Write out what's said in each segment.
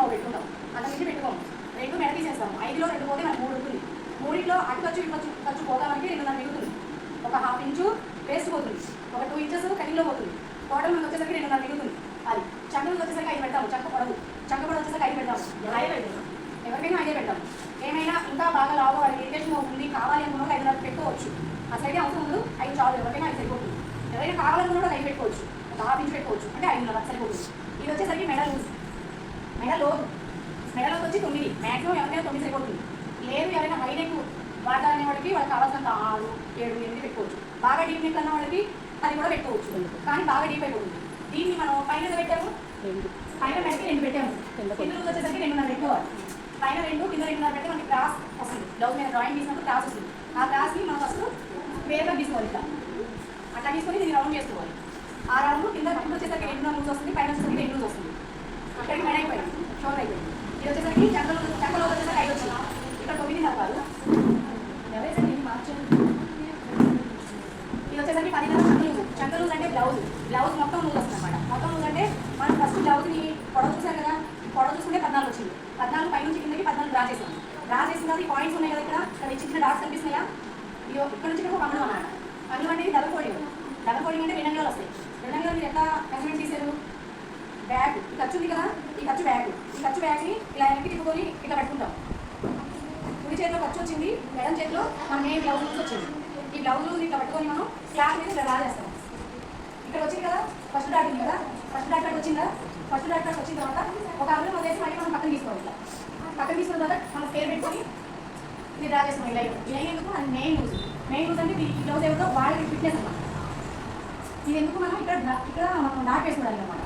మాకు పెట్టుకుంటాం, అంత మించి పెట్టుకోము. 2 మెడ తీసేస్తాము. 5లో 2 పోతే మనకు 3 ఉంటుంది. 3లో అటు ఖర్చు ఇటు ఖర్చు పోతా మనకి 2.5 మిగులుతుంది. ఒక 1/2 ఇంచు వేస్ట్ పోతుంది, ఒక 2 ఇంచెస్ కటింగ్లో పోతుంది. టోటల్ మనకు వచ్చేసరికి 2.5 మిగులుతుంది. అది చంకలకు వచ్చేసరికి 5 పెడతాము. చంక పొడవు వచ్చేసరికి 5 పెడతాము. 5 పెడతాము. ఎవరికైనా 5 పెడతాము. ఏమైనా ఇంకా బాగా లావు వాళ్ళకి ఇరిటేషన్ ఉంది కావాలి అనుకున్న 5.5 పెట్టుకోవచ్చు. అసలైతే అవసరం ఉండదు, 5 చాలు. ఎవరికైనా 5 సరిపోతుంది. ఎవరైనా కావాలనుకున్న 5 పెట్టుకోవచ్చు, ఒక 1/2 ఇంచు పెట్టుకోవచ్చు, అంటే 5.5 సరిపోతుంది. ఇది వచ్చేసరికి మెడ లూజ్, మెడ లోతు. మెడలోకి వచ్చి 9, మ్యాక్సిమం ఎవరికైనా 9 సరిపోతుంది. లేదు ఎవరైనా హై నెక్ వాడాలనే వాడికి వాళ్ళకి కావాల్సినంత 6, 7, 8 పెట్టుకోవచ్చు. బాగా డీప్ నెక్ అన్న వాళ్ళకి అది కూడా పెట్టుకోవచ్చు, కానీ బాగా డీప్ అయిపోతుంది. దీన్ని మనం పైన పెట్టాము, పైన మెడకి 2 పెట్టాము. కింద వచ్చేసరికి 2.5 పెట్టుకోవాలి. పైన 2 కింద 2.5 పెడితే మనకి క్రాస్ వస్తుంది. బ్లౌజ్ మీద డ్రాయింగ్ తీసినప్పుడు క్రాస్ వస్తుంది. ఆ క్రాస్ని మనం ఫస్ట్ వేరుగా తీసుకోవాలి. ఇట్లా అట్లా తీసుకొని దీన్ని రౌండ్ చేసుకోవాలి. ఆ రౌండ్ కింద వచ్చేసరికి 2 లూజ్ వస్తుంది, పైన వచ్చేసరికి 2 లూజ్ వస్తుంది. అక్కడికి మెడ అయిపోయింది, షోల్డర్ అయిపోయింది. ఇది వచ్చేసరికి చక్కలో వచ్చేసరికి 5 వచ్చింది. ఇక్కడ 9 తప్పాలి. ఎవరైతే దీన్ని మార్చాలి. ఇది వచ్చేసరికి 10 చంక లూజ్ అంటే బ్లౌజ్ మొత్తం లూజ్ వస్తుంది అనమాట. మొత్తం లూజ్ అంటే మనం ఫస్ట్ బ్లౌజ్ని పొడవు చూసాం కదా, పొడవు చూసుకుంటే 14 వచ్చింది. 14 పై నుంచి కిందకి 14 డ్రా చేసాం. డ్రా చేసిన తర్వాత ఈ పాయింట్స్ ఉన్నాయి కదా, ఇక్కడ చిన్న డాట్స్ కనిపిస్తున్నాయా, ఇది ఇక్కడ నుంచి ఒక పన్ను అన్నమాట. పన్ను అంటే డబల్ ఫోల్డింగ్. డబల్ ఫోల్డింగ్ అంటే 2 అంగుళాలు వస్తాయి. 2 అంగుళాలు మీరు ఎట్లా మెజర్మెంట్ తీసారు, బ్యాగ్ ఈ ఖర్చు ఉంది కదా, ఈ ఖర్చు బ్యాగ్ని ఇలా వెనక్కి తిప్పుకొని ఇట్లా పెట్టుకుంటాం. కుడి చేతిలో ఖర్చు వచ్చింది, ఎడం చేతిలో మన మెయిన్ బ్లౌజ్ లూజ్ వచ్చింది. ఈ బ్లౌజ్ లూజ్ ఇట్లా పట్టుకొని మనం క్లాత్ మీద ఇలా డ్రా చేస్తాం. ఇక్కడ వచ్చింది కదా, ఫస్ట్ డాట్ ఉంది కదా, ఫస్ట్ డాట్ వచ్చిందా, ఫస్ట్ డాట్ వచ్చిన తర్వాత ఒక అంగుళం వదిలేసి మళ్ళీ మనం పక్కన తీసుకోవాలి. ఇట్లా పక్కన తీసుకున్న తర్వాత మనం స్కేల్ పెట్టుకొని ఇది డ్రా చేస్తాం. ఇలా ఇది ఎందుకు, అది మెయిన్ లూజ్ అంటే ఈ బ్లౌజ్ ఏమిటో బాడీ ఫిట్నెస్ అన్నమాట. ఇది ఎందుకు మనం ఇక్కడ మనం డాట్ వేసుకోవాలి అన్నమాట.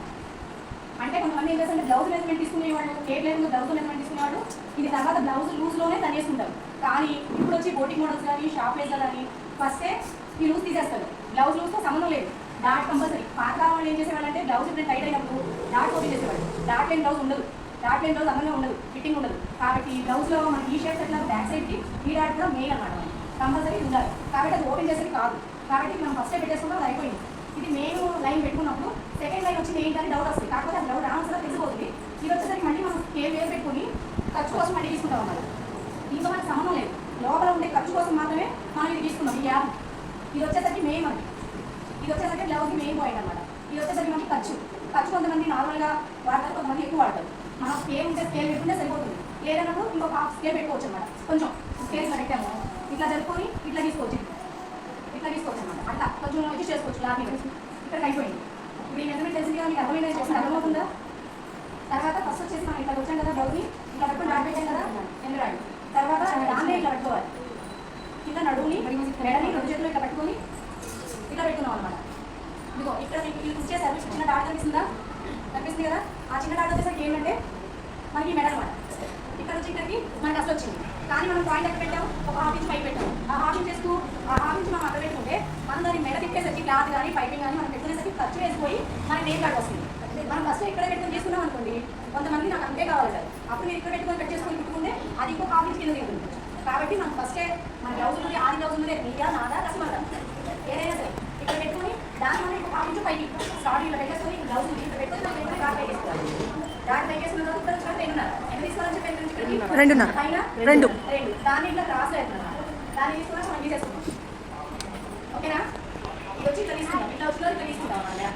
అంటే కొంతమంది ఏం చేస్తారంటే బ్లౌజ్ మెజర్మెంట్ తీసుకునేవాడు, టేప్ లేదు బ్లౌజ్ మెజర్మెంట్ తీసుకునేవాడు, ఇది తర్వాత బ్లౌజ్ లూజ్లోనే తను చేసుకుంటారు. కానీ ఇప్పుడు వచ్చి బోటిక్ మోడల్స్ కానీ షాప్ లెస్ కానీ ఫస్టే ఈ లూజ్ తీసేస్తారు. బ్లౌజ్ లూజ్తో సంబంధం లేదు, డాట్ కంపల్సరీ. పాత వాళ్ళు ఏం చేసేవాళ్ళంటే బ్లౌజ్ ఇప్పుడు టైట్ అయినప్పుడు డాట్ ఓపెన్ చేసేవాడు. డాట్ లేని బ్లౌజ్ ఉండదు, డాట్ లేని బ్లౌజ్ అందంగా ఉండదు, ఫిట్టింగ్ ఉండదు. కాబట్టి ఈ బ్లౌజ్లో మనకి ఈ షేప్స్ ఎట్లా బ్యాక్ సైడ్కి ఈ డాట్ కూడా మెయిన్ అనమాట, కంపల్సరీ ఉండాలి. కాబట్టి అది ఓపెన్ చేసేది కాదు. కాబట్టి మనం ఫస్టే పెట్టేసుకున్నాం, అది అయిపోయింది. ఇది మెయిన్ లైన్ పెట్టుకున్నప్పుడు సెకండ్ లైన్ వచ్చింది ఏంటని డౌట్ వస్తుంది. కాకపోతే అది డౌట్ ఆన్సర్ తెలిసిపోతుంది. ఇది వచ్చేసరికి మళ్ళీ మనం వేరు పెట్టుకుని ఖర్చు కోసం మళ్ళీ తీసుకుంటాం అన్నమాట. దీంతో మనకు సంబంధం లేదు, లోపల ఉండే ఖర్చు కోసం మాత్రమే మనం ఇది తీసుకున్నాం. ఈ యాప్ ఇది వచ్చేసరికి మెయిన్ మనకి, ఇది వచ్చేసరికి బ్లౌజ్కి మెయిన్ పాయింట్ అనమాట. ఇది వచ్చేసరికి మనకి ఖర్చు కొంతమంది నార్మల్గా వాడతారు, కొంతమంది ఎక్కువ వాడతారు. మనం స్కేల్ ఉంటే స్కేల్ పెట్టుకుంటే సరిపోతుంది. లేదన్నప్పుడు ఇంకొక హాఫ్ స్కేల్ పెట్టుకోవచ్చు అనమాట. కొంచెం స్కేల్ పెట్టాము ఇట్లా జరుపుకొని ఇట్లా తీసుకోవచ్చు అనమాట. అట్లా కొంచెం వచ్చి చేసుకోవచ్చు. లాభం ఇక్కడ అయిపోయింది. ఇప్పుడు ఈ మెజర్మెంట్ తెలిసింది కదా, మీకు అర్థమైందని చెప్పి అర్థమవుతుందా? తర్వాత ఫస్ట్ వచ్చేసి మనం ఇట్లా వచ్చాం కదా, బ్లౌజ్ని ఇట్లా పెట్టుకుని డాట్ పెట్టాం కదా, ఎంబ్రాయిడరీ. తర్వాత దాన్నే ఇట్లా పెట్టుకోవాలి. కింద నడువుని మెడని 2 చేతులు ఇట్లా పెట్టుకొని ఇట్లా పెట్టుకున్నాం అనమాట. ఇదిగో ఇక్కడ మీకు ఇచ్చేసారు, చిన్న డాట్ కనిపిస్తుంది కదా, ఆ చిన్న డాట్ వచ్చేసరికి ఏంటంటే మనకి మెడ అనమాట. ఇక్కడ వచ్చి ఇక్కడికి మనకి అసలు వచ్చింది. కానీ మనం పాయింట్ ఎక్కడ పెట్టాము, ఒక 1/2 ఇంచ్ పైకి పెట్టాము. ఆ 1/2 ఇంచ్ చేస్తూ ఆ 1/2 ఇంచ్ మనం అక్కడ పెట్టుకుంటే మనం దాన్ని మెడ తిప్పేసరికి క్లాత్ కానీ పైపింగ్ కానీ మనం పెట్టుకునేసరికి ఖర్చు వేసిపోయి మనకి నేమ్ కార్డ్ వస్తుంది. మనం ఫస్ట్ ఇక్కడ పెట్టుకుని తీసుకున్నాం అనుకోండి, కొంతమంది నాకు అంతే కావాలంటారు. అప్పుడు మీరు ఇక్కడ పెట్టుకొని కట్ చేసుకొని పెట్టుకుంటే అది ఇంకో 1/2 ఇంచ్ కింద తింటుంది. కాబట్టి మనం ఫస్టే మన బ్లౌజ్ ఉంది, ఆది బ్లౌజ్ ఉంది, మీదా నాదా కస్టమర్ ఏదైనా సరే ఇక్కడ పెట్టుకుని దాని మనం ఇంకో 1/2 ఇంచ్ పైకి స్టార్ట్ ఇలా పెట్టేసుకొని బ్లౌజ్ ఇక్కడ పెట్టుకొని మనం డాట్ పైకేసుకోవాలి. డాట్ పైకేసుకున్న తర్వాత ఇక్కడ వచ్చిన 2.5 ఎంత తీసుకోవాలని చెప్పి 2.5 పైన 2 దాన్ని ఇట్లా క్రాస్ అవుతున్నాం. దాన్ని తీసుకున్నా మనం తీసేసుకున్నాం. ఓకేనా? ఇది వచ్చి ఇట్లా తీసుకుంటాం, ఇట్లా వచ్చిన ఇట్లా తీసుకుంటాం అన్నమాట.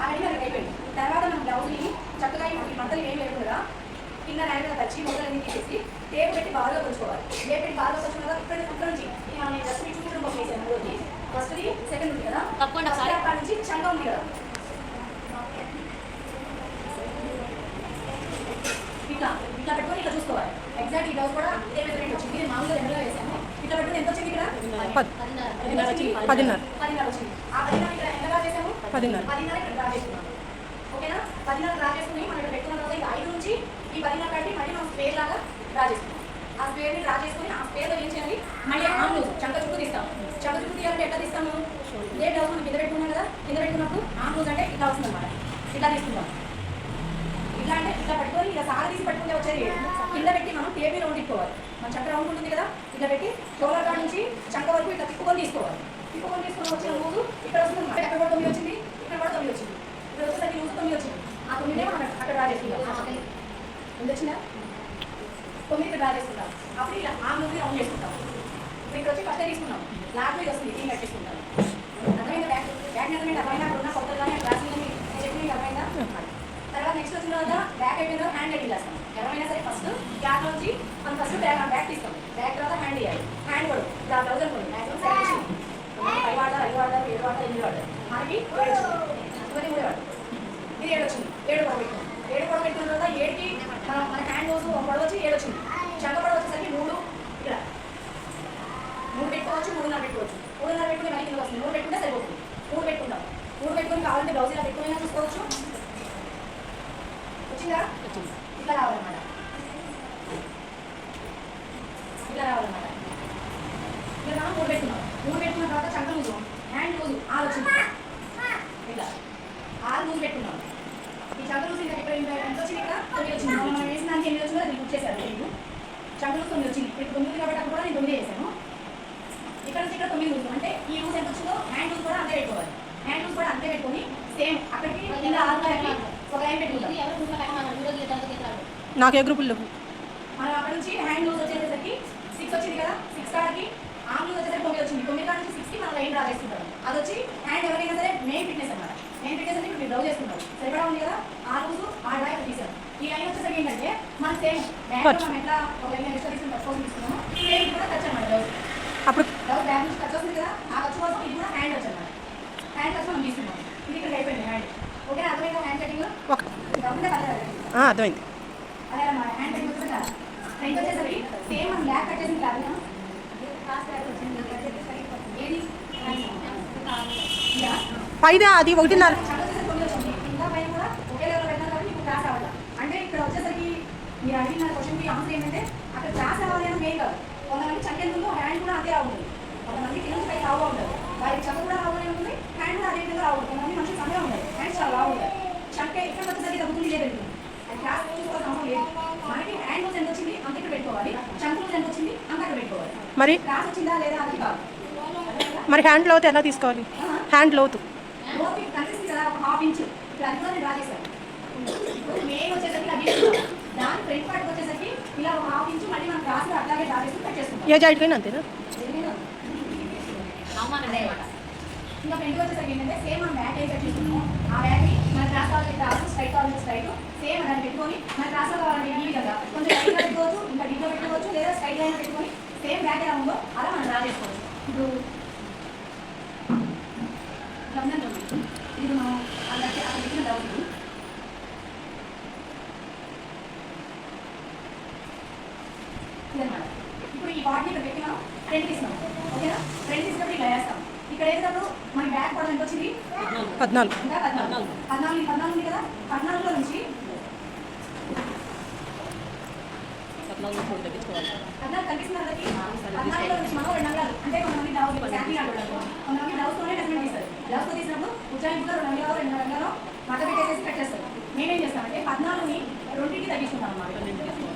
అలాగే అది అయిపోయింది. తర్వాత మనం బ్లౌజ్ని చక్కగా ఈ మంటలు ఏం లేకుండా కింద ర్యాండ్గా వచ్చి మొదలన్నీ తీసేసి టేప్ పెట్టి బాగా కొలుచుకోవాలి. టేప్ పెట్టి బాగా కొలుచుకున్న తర్వాత ఇక్కడ నుంచి నేను జస్ట్ మీకు చూపించడం కోసం వేసాను. రోజు ఫస్ట్ది సెకండ్ ఉంది కదా, తప్పకుండా ఒకసారి అక్కడ నుంచి చంగా ఉంది కదా, ఇట్లా పెట్టుకొని ఇట్లా చూసుకోవాలి. ఎగ్జాక్ట్ ఈ బ్లౌజ్ కూడా ఇదే మెజర్మెంట్ వచ్చింది. నేను మామూలుగా 2గా వేసాను. ఇట్లా పెట్టుకుని ఎంత వచ్చింది ఇక్కడ 10.5 వచ్చింది. ఆ 10.5 ఇక్కడ ఎంత డ్రా చేసాము, 10.5 ఇక్కడ డ్రా చేసుకున్నాము. ఓకేనా? 10.5 డ్రా చేసుకుని మనం ఇక్కడ పెట్టుకున్న తర్వాత 5 నుంచి ఈ 10.5 కట్టి మళ్ళీ మనం స్క్వేర్ లాగా డ్రా చేసుకున్నాం. ఆ స్క్వేర్ని డ్రా చేసుకుని ఆ స్క్వేర్లో ఏం చేయాలి, మళ్ళీ ఆమ్ లూజ్ చంక చుట్టూ తీస్తాం. చంక చుట్టూ తీయాలంటే ఎట్లా తీస్తాము, ఇదే బ్లౌజ్ మనం కింద పెట్టుకున్నాం కదా, కింద పెట్టుకున్నప్పుడు ఆమ్ లూజ్ అంటే ఇట్లా వస్తుంది అనమాట. ఇట్లా తీసుకుంటాం. ఇట్లా అంటే ఇట్లా పట్టుకొని ఇలా సాగ తీసి పట్టుకుంటే వచ్చేది కింద పెట్టి మనం టేబుల్ రౌండ్ తిప్పుకోవాలి. మన చంక రౌండ్ ఉంటుంది కదా, ఇట్లా పెట్టి షోల్డర్ కాడ నుంచి చంక వరకు ఇట్లా తిప్పుకొని తీసుకోవాలి. తిప్పుకొని తీసుకొని వచ్చిన మూడు ఇక్కడ వస్తుంది. అక్కడ కూడా 9 వచ్చింది, ఇక్కడ కూడా 9 వచ్చింది. ఇక్కడ వచ్చేసరికి 9 వచ్చింది. ఆ 9 మనం అక్కడ డ్రా చేసుకుంటాం. ఇది వచ్చిందా 9 డ్రా చేసుకుంటాం. అప్పుడు ఇలా ఆ ముందు రౌండ్ చేసుకుంటాం. ఇప్పుడు ఇక్కడ వచ్చి ఫస్ట్ తీసుకున్నాం. లాస్ట్ ఇది వస్తుంది దీన్ని కట్టేసుకుంటాం. అర్థమైందా? బ్యాక్ అర్థమైందా? అర్థమైనా అక్కడ ఉన్న కొత్తగానే డ్రాసింగ్ అని చెప్పి అర్థమైందా? తర్వాత నెక్స్ట్ వచ్చిన తర్వాత బ్యాక్ అయిపోయిన హ్యాండ్ కటింగ్ చేస్తాం. ఎవరైనా సరే ఫస్ట్ క్యాట్ నుంచి మనం ఫస్ట్ బ్యాక్ తీస్తాం. బ్యాక్ తర్వాత హ్యాండ్ వేయాలి. హ్యాండ్ కూడా ఇప్పుడు ఆ బ్లౌజ్ అనుకోండి మ్యాక్సిమం 7 వచ్చింది. 5 వాడతారు 5 వాడతారు 7 వాడతారు 8 వాడతారు మనకి 7 వచ్చింది. 3 వాడతారు. ఇది 7 వచ్చింది. 7 కూడా పెట్టుకున్నాం. 7 కూడా పెట్టుకున్న తర్వాత 7కి మన హ్యాండ్ రోజు పొడవు వచ్చి 7 వచ్చింది. చంక పొడవు వచ్చేసరికి 3 ఇక్కడ 3 పెట్టుకోవచ్చు 3.5 పెట్టుకోవచ్చు. 3.5 పెట్టుకుని మనకి కింద వస్తుంది. 3 పెట్టుకుంటే సరిపోతుంది. 3 పెట్టుకుంటాం. 3 పెట్టుకుని కావాలంటే బ్లౌజ్ ఇలా పెట్టుకుని చూసుకోవచ్చు. వచ్చిందా? ఇట్లా రావాలన్నమాట. ఇట్లా రావాలన్నమాట. ఇలా మనం 3 పెట్టుకున్నాం. 3 పెట్టుకున్న తర్వాత చంక లూజు హ్యాండ్ లూజు 6 వచ్చింది. ఇట్లా 6 లూజు పెట్టుకున్నాం. ఈ చంక లూజు ఇంకా ఇక్కడ ఎంత వచ్చింది? ఇక్కడ 9 వచ్చింది. మనం వేసిన దానికి 8 వచ్చిందో అది బుక్ చేశారు. మీకు చంక లూజు 9 వచ్చింది. ఇప్పుడు 9 కాబట్టి అప్పుడు కూడా నేను 9 వేసాను. ఇక్కడ నుంచి ఇక్కడ 9 లూజు అంటే ఈ లూజ్ ఎంత వచ్చిందో హ్యాండ్ లూజ్ కూడా అంతే పెట్టుకోవాలి. హ్యాండ్ లూజ్ కూడా అంతే పెట్టుకొని సేమ్ అక్కడికి కింద 6 ఒక లైన్ పెట్టుకుంటాం. నాకు ఏ గ్రూపుల్లో మనం అక్కడ నుంచి హ్యాండ్ లూజ్ వచ్చేసరికి 6 వచ్చింది కదా. 6 కాడికి ఆర్మ్ లూజ్ వచ్చేసరికి 9 వచ్చింది. 9 కాడ నుంచి 6కి మనం లైన్ డ్రా చేసుకుంటాం. అది వచ్చి హ్యాండ్ ఎవరైనా సరే మెయిన్ ఫిట్నెస్ అన్నమాట. మెయిన్ ఫిట్నెస్ అంటే ఇప్పుడు బ్లౌజ్ చేసుకుంటాం. సరిపడా ఉంది కదా. ఆ లూజ్ ఆ డ్రా ఇక్కడ తీసాం. ఈ లైన్ వచ్చేసరికి ఏంటంటే మనం సేమ్ బ్యాక్ మనం ఎట్లా ఒక లైన్ ఎక్స్ట్రా తీసుకుని కట్ కోసం తీసుకున్నాము. సేమ్ కూడా కట్ అన్నమాట బ్లౌజ్. అప్పుడు బ్లౌజ్ బ్యాక్ నుంచి కట్ వస్తుంది కదా. ఆ కట్ కోసం ఇది కూడా హ్యాండ్ వచ్చి అన్నమాట. హ్యాండ్ కట్ మనం తీసుకున్నాం. ఇది ఇక్కడ అయిపోయింది హ్యాండ్. ఓకే అర్థమైందా? హ్యాండ్ కటింగ్ అర్థమైంది. అదే అన్నమాట. హ్యాండ్ కటింగ్ వచ్చేసరికి ఫ్రంట్ వచ్చేసరికి సేమ్ మనం బ్యాక్ కట్ చేసిన కాదు ఏది పైన అది 1.5 ఇంకా పైన కూడా ఒకే లెవెల్ పెట్టాలి కాబట్టి మీకు క్లాస్ అవ్వాలి. అంటే ఇక్కడ వచ్చేసరికి మీరు అడిగిన క్వశ్చన్కి ఆన్సర్ ఏంటంటే అక్కడ క్లాస్ అవ్వాలి అని మెయిన్ కాదు. కొంతమంది చక్క ఎంత ఉందో హ్యాండ్ కూడా అంతే రావుతుంది. కొంతమంది కింద పైకి రావుగా ఉంటుంది. వారికి చక్క కూడా రావుగానే ఉంటుంది. హ్యాండ్ కూడా అదే విధంగా రావు. కొంతమంది మనిషి సమయం ఉంటుంది. హ్యాండ్ చాలా రావుంటుంది. చక్క ఇక్కడ వచ్చేసరికి తగ్గుతుంది ఇదే పెడుతుంది. అది క్లాస్ చూసుకోవాల్సిన అవసరం లేదు. మనకి హ్యాండ్ లూజ్ ఎంత వచ్చింది అంత ఇక్కడ పెట్టుకోవాలి. చంక లూజ్ ఎంత వచ్చింది అంత అక్కడ పెట్టుకోవాలి. మరి క్లాస్ వచ్చిందా లేదా అది కాదు. మరి హ్యాండ్ లోతు ఎలా తీసుకోవాలి? హ్యాండ్ లోతు లోతు కనిపిస్తుంది కదా ఒక హాఫ్ ఇంచ్. ఇక్కడ అది కూడా నేను డ్రా చేశాను. మెయిన్ వచ్చేసరికి అది దాని ఫ్రంట్ పార్ట్ వచ్చేసరికి ఇలా ఒక హాఫ్ ఇంచ్ మళ్ళీ మనం క్లాస్ అట్లాగే డ్రా చేసి కట్ చేసుకుంటాం. ఏ జాయిట్కైనా అంతేనా? ఇంకా ఫ్రంట్ వచ్చేసరికి ఏంటంటే సేమ్ మనం బ్యాక్ అయితే కట్ చేసుకుంటాం. ఆ బ్యాక్ని మన క్లాస్ కావాలంటే క్లాస్ స్ట్రైట్ కావాలంటే స్ట్రైట్ సేమ్ దాన్ని పెట్టుకొని మన క్లాస్లో కావాలంటే ఈ విధంగా కొంచెం లైట్గా పెట్టుకోవచ్చు, ఇంకా డీప్గా పెట్టుకోవచ్చు, లేదా స్ట్రైట్ లైన్ పెట్టుకొని సేమ్ బ్యాక్ ఎలా ఉందో అలా మనం డ్రా చేసుకోవచ్చు. ఇప్పుడు ఇది మనం అందరికీ అక్కడ పెట్టిన డౌట్ ఇదన్నమాట. ఇప్పుడు ఈ బాడీని ఇక్కడ పెట్టి మనం ఫ్రంట్ తీసినాం. ఓకేనా? ఫ్రంట్ తీసినప్పుడు ఇలా వేస్తాం. ఇక్కడ వేసినప్పుడు మన బ్యాక్ పడడం ఎంత వచ్చింది? 14 ఇంకా 14 ఉంది కదా. 14లో నుంచి 14 కనిపిస్తుంది అందరికి. 14లో నుంచి మనం 2 అంగాలు అంటే కొంతమంది డౌస్ శాంతింగ్ అంటారు. కొంతమంది డౌస్తోనే మెజర్మెంట్ తీస్తారు. డౌస్తో తీసినప్పుడు ఉజ్జాయింపుగా 2 అంగాలు 2 అంగాలు మట పెట్టేసేసి కట్ చేస్తారు. మేమేం చేస్తామంటే 14ని 2కి తగ్గించుకుంటాం అన్నమాట.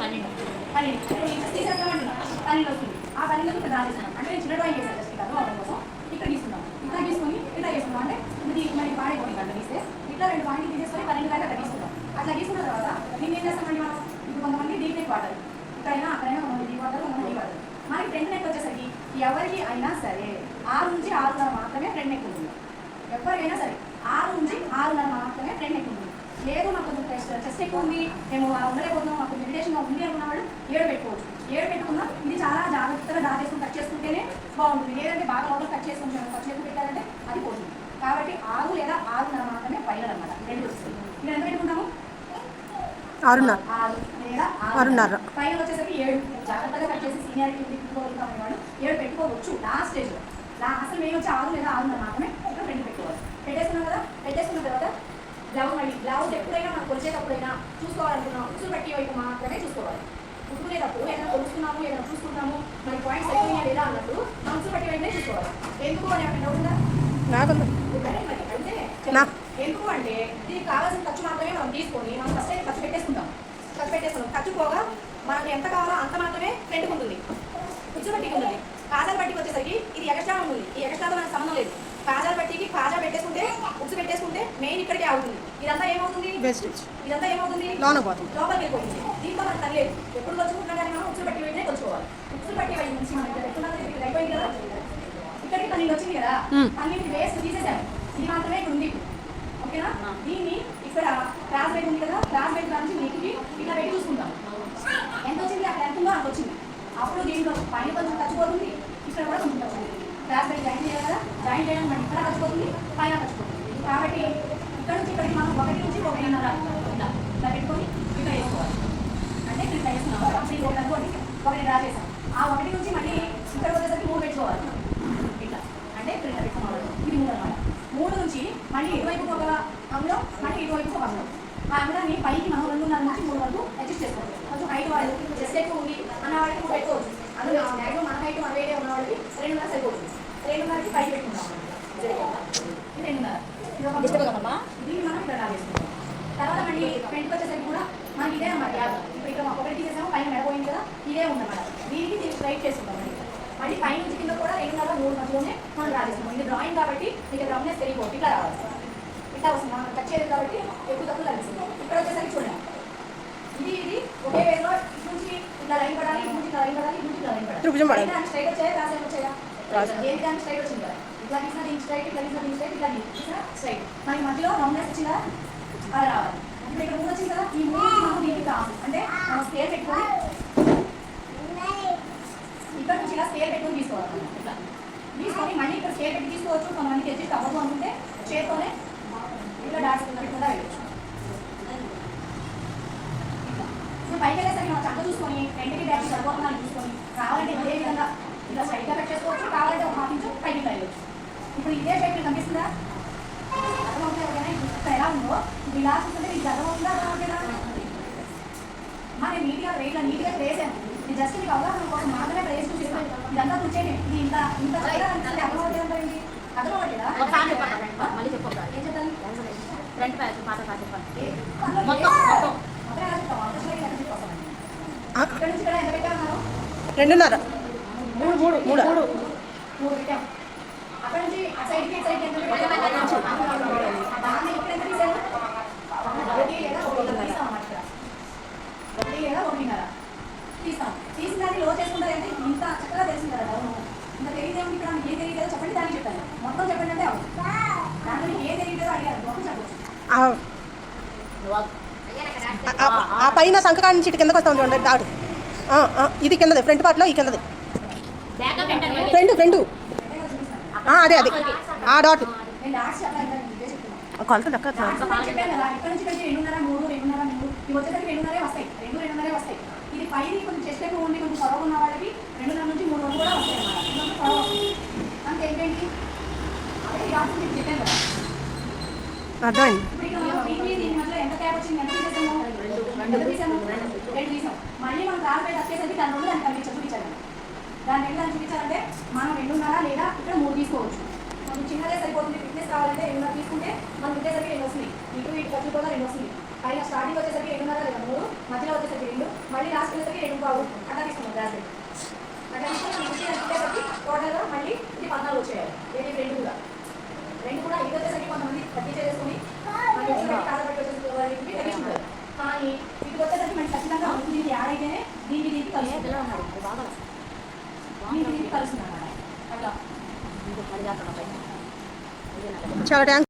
12 ఇంచెస్ తీసేస్తామంటున్నాం. 12 వస్తుంది. ఆ 12 ఇక్కడ డ్రా చేస్తున్నాం. అంటే నేను చిన్న డ్రాయింగ్ చేశాను జస్ట్ అవ్వడం కోసం. ఇక్కడ తీసుకున్నాం. ఇట్లా తీసుకొని ఇట్లా చేసుకున్నాం. అంటే ఇది మనకి పాడైపోయింది అట్లా తీస్తే ఇట్లా 2 పాయింట్లు తీసేసుకొని 12 దాకా అట్లా తీసుకుంటాం. అట్లా తీసుకున్న తర్వాత దీన్ని ఏం చేస్తామండి మనం? ఇప్పుడు కొంతమంది డీప్ నెక్ వాడతారు. ఇక్కడైనా అక్కడైనా కొంతమంది డీప్ వాడతారు, కొంతమంది డీప్ వాడతారు. మనకి ఫ్రంట్ నెక్ వచ్చేసరికి ఎవరికి అయినా సరే 6 నుంచి 6.5 మాత్రమే ఫ్రంట్ నెక్ ఉంటుంది. ఎవరికైనా సరే 6 నుంచి 6.5 మాత్రమే ఫ్రంట్ నెక్ ఉంటుంది. లేదు మాకు కొంచెం చెస్ట్ ఎక్కువ ఉంది, మేము ఉండలేకపోతున్నాం, మాకు మెడిటేషన్గా ఉంది అనుకున్న వాళ్ళు 7 పెట్టుకోవచ్చు. 7 పెట్టుకున్నాం. ఇది చాలా జాగ్రత్తగా డ్రా చేసుకుని కట్ చేసుకుంటేనే బాగుంటుంది. లేదంటే బాగా లోపల కట్ చేసుకుని కట్ చేసుకుని పెట్టారంటే అది పోతుంది. కాబట్టి 6 లేదా 6.5 మాత్రమే ఫైనల్ అనమాట. 2 వస్తుంది. ఇది ఎంత పెట్టుకుంటాము? 6.5 లేదా 6.5. ఫైనల్ వచ్చేసరికి 7. జాగ్రత్తగా కట్ చేసి సీనియారిటీ పెట్టుకోగలుగుతామని వాడు 7 పెట్టుకోవచ్చు లాస్ట్ స్టేజ్లో. అసలు మేము వచ్చి 6 లేదా 6.5 మాత్రమే ఇక్కడ 2 పెట్టుకోవాలి. పెట్టేసుకున్నాం కదా. పెట్టేసుకున్న తర్వాత బ్లౌజ్ ఎప్పుడైనా మనం కొలిచేటప్పుడైనా చూసుకోవాలనుకున్నాం ఉసులు పెట్టి వైపు మాత్రమే చూసుకోవాలి. ఉసుకునేటప్పుడు ఏదైనా కొలుస్తున్నాము, ఏదైనా చూసుకుంటాము, మన పాయింట్స్ అయిపోయినా లేదా అన్నప్పుడు మనం ఉసులు పెట్టి వైపునే చూసుకోవాలి. ఎందుకు అని అక్కడ డౌట్ ఉందా? ఎందుకు అంటే దీనికి కావాల్సిన ఖర్చు మాత్రమే మనం తీసుకొని మనం ఫస్ట్ అయితే ఖర్చు పెట్టేసుకుంటాం. ఖర్చు పోగా మనకు ఎంత కావాలో అంత మాత్రమే ఫ్రంట్కి ఉంటుంది, ఉసులు పట్టికి ఉంటుంది. కాజాల పట్టికి వచ్చేసరికి ఇది ఎక్స్ట్రా ఉంటుంది. ఈ ఎక్స్ట్రాతో మనకు సంబంధం లేదు. కాజాల పట్టికి కాజా పెట్టేసుకుంటే ఉక్సు పెట్టేసుకుంటే మెయిన్ ఇక్కడికే అవుతుంది. ఇదంతా ఏమవుతుంది? వేస్టేజ్ ఇదంతా ఏమవుతుంది? లోన పోతుంది. లోపలికి వెళ్ళిపోతుంది. దీంట్లో మనకు తగ్గలేదు. ఎప్పుడు వచ్చుకుంటున్నా కానీ మనం ఉక్సులు పట్టి వెంటనే కొలుచుకోవాలి. ఉక్సులు పట్టి వెళ్ళి నుంచి మనం ఇక్కడ పెట్టుకున్నది ఇక్కడ అయిపోయింది కదా, ఇక్కడికి 12 వచ్చింది కదా, 12 వేస్ట్ తీసేసాను. ఇది మాత్రమే ఇక్కడ ఉంది. ఓకేనా? దీన్ని ఇక్కడ క్రాస్ బెడ్ ఉంది కదా, క్రాస్ బెడ్ నుంచి నెక్కి ఇట్లా పెట్టి చూసుకుంటాం. ఎంత వచ్చింది? అక్కడ ఎంత ఉందో అంత వచ్చింది. అప్పుడు దీంట్లో పైన కొంచెం ఖర్చుపోతుంది, ఇక్కడ కూడా కొంచెం ఖర్చుపోతుంది. క్రాస్ బెడ్ జాయిన్ చేయాలి కదా, జాయిన్ చేయడం మనకి ఇక్కడ ఖర్చుపోతుంది, పైన ఖర్చుపోతుంది. కాబట్టి ఇక్కడ నుంచి ఇక్కడికి మనం 1 నుంచి 1.5 ఇలా పెట్టుకొని ఇక్కడ వేసుకోవాలి. అంటే ఇక్కడ ఇట్లా వేసుకున్నాం. అప్పుడు ఇది అనుకోండి, 1 డ్రా చేసాం. ఆ 1 నుంచి మళ్ళీ ఇక్కడ వచ్చేసరికి 3 పెట్టుకోవాలి. ఇట్లా అంటే ఇక్కడ ఇట్లా పెట్టుకోవాలి. ఇది 3 అనమాట. 3 నుంచి మళ్ళీ ఇటువైపు ఒక అంగుళం, మళ్ళీ ఇటువైపు ఒక అంగుళం. ఆ అంగుళాన్ని పైకి మనం 2.5 నుంచి 3 వరకు అడ్జస్ట్ చేసుకోవాలి. కొంచెం హైట్ వాళ్ళు జస్ట్ ఎక్కువ ఉంది అన్న వాళ్ళకి 3 పెట్టుకోవచ్చు. అందులో మ్యాక్సిమం మన హైట్ 180 ఉన్న వాళ్ళకి 2.5 సరిపోతుంది. 2.5కి పైకి పెట్టుకుంటాం. ఇది 2.5. దీన్ని మనం ఇక్కడ రావేసుకుంటాం. తర్వాత మళ్ళీ ఫ్రంట్కి వచ్చేసరికి కూడా మనకి ఇదే అన్నమాట యాభ. ఇప్పుడు ఇక్కడ 1 తీసేసాము, పైన మెడపోయింది కదా, ఇదే ఉందన్నమాట. దీన్ని స్ట్రైట్ చేసుకుంటాం. మళ్ళీ పై నుంచి కింద కూడా 2.5 3 మధ్యలోనే మనం రాజేస్తున్నాం. ఇది డ్రాయింగ్ కాబట్టి ఇక్కడ రౌండ్నెస్ తెలియకపోతే ఇట్లా రావాలి. ఇట్లా వస్తుంది. మనం టచ్ చేయలేదు కాబట్టి ఎక్కువ తక్కువ కలిసింది. ఇక్కడ వచ్చేసరికి చూడండి, ఇది ఒకే వేలో ఇటు నుంచి ఇట్లా లైన్ పడాలి, ఇటు నుంచి ఇట్లా లైన్ పడాలి, ఇటు నుంచి ఇట్లా లైన్ పడాలి. దానికి స్ట్రైట్ వచ్చాయా, క్రాస్ లైన్ వచ్చాయా? దేనికి దానికి స్ట్రైట్ వచ్చింది కదా. ఇట్లా తీసిన దీనికి స్ట్రైట్, ఇట్లా తీసిన దీనికి స్ట్రైట్, ఇట్లా తీసిన స్ట్రైట్. మనకి మధ్యలో రౌండ్నెస్ వచ్చిందా, అలా రావాలి. ఇప్పుడు ఇక్కడ 3 వచ్చింది కదా, ఈ 3 మనం దీనికి కావాలి. అంటే మనం స్కేల్ పెట్టుకొని ఇక్కడ నుంచి ఇలా స్కేల్ పెట్టుకొని తీసుకోవాలి. ఇట్లా తీసుకొని మళ్ళీ ఇక్కడ స్కేల్ పెట్టి తీసుకోవచ్చు. కొంతమందికి అడ్జస్ట్ అవ్వదు అనుకుంటే చేతితోనే ఇట్లా డాట్స్ పెట్టుకుంటా వెళ్ళచ్చు. ఇప్పుడు పైకి వెళ్ళేసరికి మనం చక్క చూసుకొని ఫ్రంట్కి బ్యాక్ సరిపోతుందని చూసుకొని కావాలంటే ఇదే విధంగా ఇలా స్ట్రైట్గా కట్ చేసుకోవచ్చు, కావాలంటే ఒక హాఫ్ ఇంచు పైకి వెళ్ళవచ్చు. ఇప్పుడు ఇదే షేప్ కనిపిస్తుందా? అర్థమవుతుంది. ఓకేనా? ఇప్పుడు ఎలా ఉందో ఇప్పుడు ఇలా చూస్తుంటే మీకు అర్థమవుతుందా? అర్థమవుతుందా? నేను నీట్గా వేసాను. నేను జస్ట్ మీకు అవగాహన కోసం మాత్రమే ప్రేస్ చూపిస్తాను. ఇదంతా కూర్చొని ఇది ఇంత అర్థమవుతుంది. అర్థమవుతుంది అర్థమవుతుందా? మళ్ళీ చెప్పండి. ఏం చెప్పాలి? ఫ్రంట్ ప్యాచ్ పాత ప్యాచ్ ఇక్కడ నుంచి ఇక్కడ ఎంత పెట్టామన్నారు? 2.5 3 పెట్టాం. అక్కడ నుంచి ఆ సైడ్కి ఎంత పెట్టాము? దాన్ని ఇక్కడ ఎంత తీసాము? 1 లేదా 1.5 తీస్తాం అన్నమాట. ఇక్కడ 1 లేదా 1.5 తీస్తాం. తీసిన దాన్ని లో చేసుకుంటారు అంటే ఇంత చక్కగా తెలిసింది కదా. అవును, ఇంత తెలియదేమో. ఇక్కడ మీకు ఏ తెలియలేదో చెప్పండి, దాన్ని చెప్పాను. మొత్తం చెప్పండి అంటే అవును. దాంట్లో మీకు ఏ తెలియలేదో అడిగారు, మొత్తం చెప్పచ్చు. ఆ పైన సంకకాడ నుంచి ఇటు కిందకు వస్తాం చూడండి డాట్. ఇది కిందది, ఫ్రంట్ పార్ట్లో ఈ కిందది, ఫ్రంట్ అదే ఆ డాట్ నేను లాస్ట్ చెప్పాను, ఇదే చెప్తున్నాను. కొలత దక్క చెప్పాను కదా, ఇక్కడ నుంచి ఇక్కడికి 2.5 ఇవి వచ్చేసరికి 2.5 వస్తాయి. 2.5 వస్తాయి. ఇది పైన కొంచెం చెస్ట్ ఎక్కువ ఉండి కొంచెం పొడవు ఉన్న వాళ్ళకి 2.5 నుంచి 3 వరకు కూడా వస్తాయి అన్నమాట. పొడవు అంతే. ఏంటండి అదే డాక్టర్ మీకు చెప్పాను కదా. అర్థమైంది. ఇప్పుడు ఇక్కడ మనం దీని మధ్యలో ఎంత ట్యాప్ వచ్చింది, ఎంత తీసేసాము? 2 తీసాము. 2 తీసాం. మళ్ళీ మనం క్రాస్ బెడ్ వచ్చేసరికి దాని రెండు దాన్ని చూపించాలి. దాని రెండు చూపించాలంటే మనం 2.5 లేదా ఇక్కడ 3 తీసుకోవచ్చు. మనం చిన్నదే సరిపోతుంది. ఫిట్నెస్ కావాలంటే 2.5 తీసుకుంటే మనం వచ్చేసరికి 2 వస్తుంది. ఇటు ఖర్చు కూడా 2 వస్తుంది. పైన స్టార్టింగ్ వచ్చేసరికి 2.5 లేదా 3, మధ్యలో వచ్చేసరికి 2, మళ్ళీ లాస్ట్ వచ్చేసరికి 2.5 అట్లా తీసుకున్నాం క్రాస్ బెడ్. అట్లా తీసుకుని టోటల్గా మళ్ళీ ఇది 14 వచ్చేయాలి. ఏది 2 కూడా ఇది వచ్చేసరికి కొంతమంది 30 చేసుకుని కాదబట్టి వచ్చేసరికి తగ్గించుకుంటారు. కానీ ఇది వచ్చేసరికి మనకి ఖచ్చితంగా దీనికి యాడ్ అయితేనే దీనికి కలుస్తుంది అన్నమాట. అట్లా చాలా థ్యాంక్స్.